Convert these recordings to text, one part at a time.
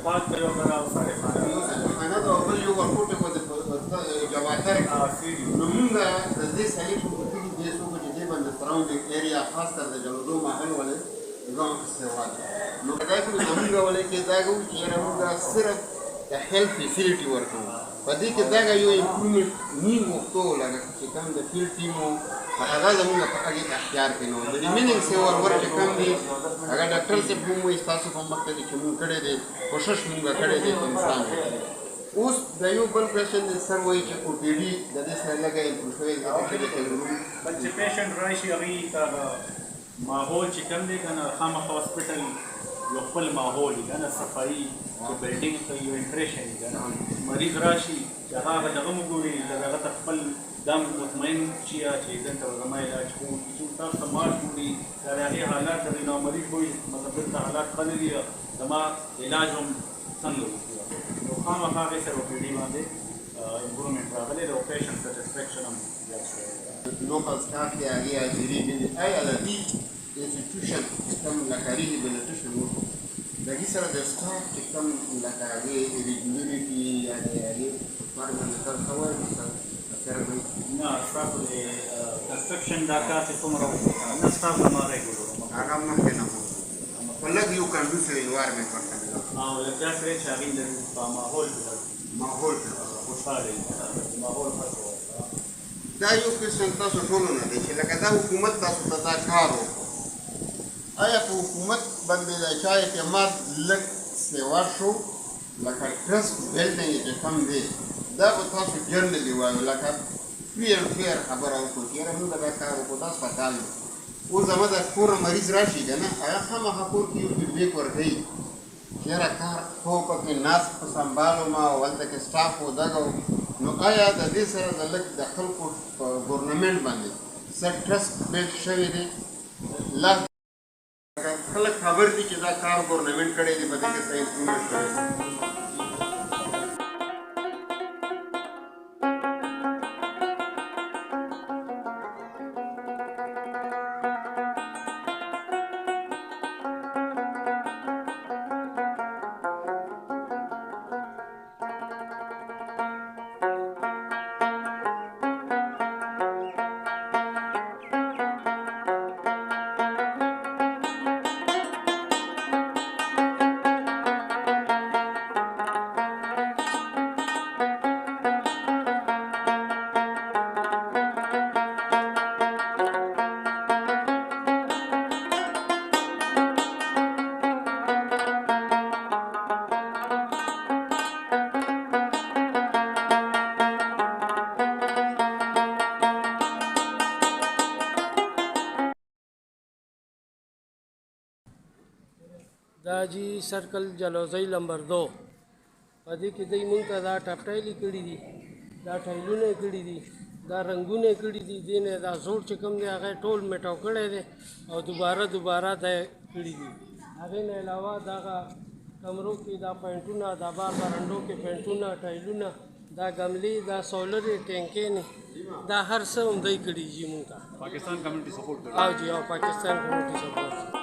پاک کړو غره او ساره خانه دا بل یو ورکوټه کو د جواتر نو موږ د دې سړي په کې دې څو کې دې باندې سراوندینګ ایریا خاص کر د جلدو محل ولې ځان استعمال نو دا کوم موږ ولې کې دا کو چې موږ صرف د هیلث فیسیلیټي ورکو په دې کې دا یو امپروومنت نیو وختو لګا چې کوم د فیلډ ټیمو هغه زموږ په هغه اختیار کې نو د ریمینینګ سیور ورک کم دي هغه ډاکټر صاحب هم وایي تاسو په مخ کې چې موږ کړی دی کوشش موږ کړی دی په انسان اوس د یو بل کوېشن سر وایي چې او پی ډي د دې سره لږه امپروو شوی دی چې پیشنټ راشي هغې ته ماحول چې کوم دی که نه خامخا هاسپټل یو خپل ماحول وي که نه صفایي چې بلډینګ ته یو امپریشن وي که نه مریض راشي چې هغه دغه مو ګوري هغه ته خپل دا مطمئن شي چې دلته زما علاج کوم چې تاسو ته ماش ګوري د هغې حالات د نو مریض وایي مطلب دلته حالات ښه نه دي زما علاج هم څنګه وکړي نو خامخا هغې سره په دې باندې امپروومنټ راغلی د پیشنټ سټسفیکشن هم زیات شوی local staff کې هغې حاضري دي آیا د دې انسټیټیوشن چې کوم لکه ریهیبلیټیشن وکړو د هغې سره د سټاف چې کوم لکه هغې ریګولریټي یا د هغې باره باندې تاسو څه وایي نه ستاسو د کنسټرکشن دا کار چې څومره نه ستاسو زما ریګولر هغه مخکې نه و خو لږ یو کنډوسیو انوایرمنټ ورته او لږ داسې دی چې هغې په ماحول کې ماحول خوشحاله وي ماحول ښه دا یو کوېشن تاسو ټولو نه دی چې لکه دا حکومت تاسو ته دا کار وکړو آیا په حکومت باندې د چا اعتماد لږ سیوا شو لکه ټرسټ بلډینګ چې کوم دی دا به تاسو جنرالي وایو لکه فري اینډ فیر خبره وکړو چې یاره موږ دا کار وکړو دا اسپتال دی اوس زما د کور مریض راشي که نه هغه خامخا کور کې یو فیډبیک ورکوي چې یاره کار خو پکې ناست په سنبالو ما او هلته کې سټاف و دغه نو آیا د دې سره د لږ د خلکو په ګورنمنټ باندې څه ټرسټ بلډ شوی دی لا خلک خبر دي چې دا کار ګورنمنټ کړی دی په دې کې څه امپروومنټ کړی دا جی سرکل جلوزی نمبر 2 په دې کې دوی مونږ ته دا ټپټایلې کړي دي دا ټایلونه کړي دي دا رنګونه کړي دي دې نه دا زوړ چې کوم دی هغه ټول میټاو کړی دی او دوباره دا کړي دي هغې نه علاوه دغه کمرو کې دا پینټونه دا بار برنډو کې پینټونه ټایلونه دا ګملې دا سولرې ټینکې نه دا هر څه هم دوی کړي دي مونږ ته پاکستان کمیونټي سپورټ کوي او جی او پاکستان کمیونټي سپورټ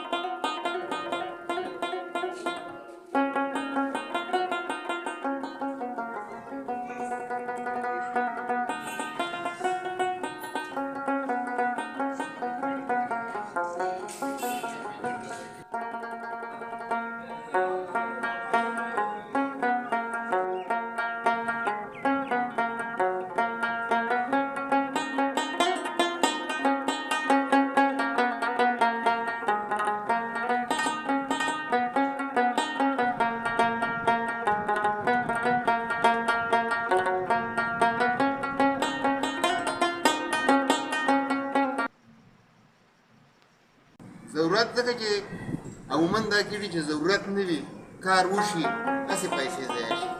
ضرورت ځکه چې عموما دا کېږي چې ضرورت نه وي کار وشي هسې پیسې ضایع شي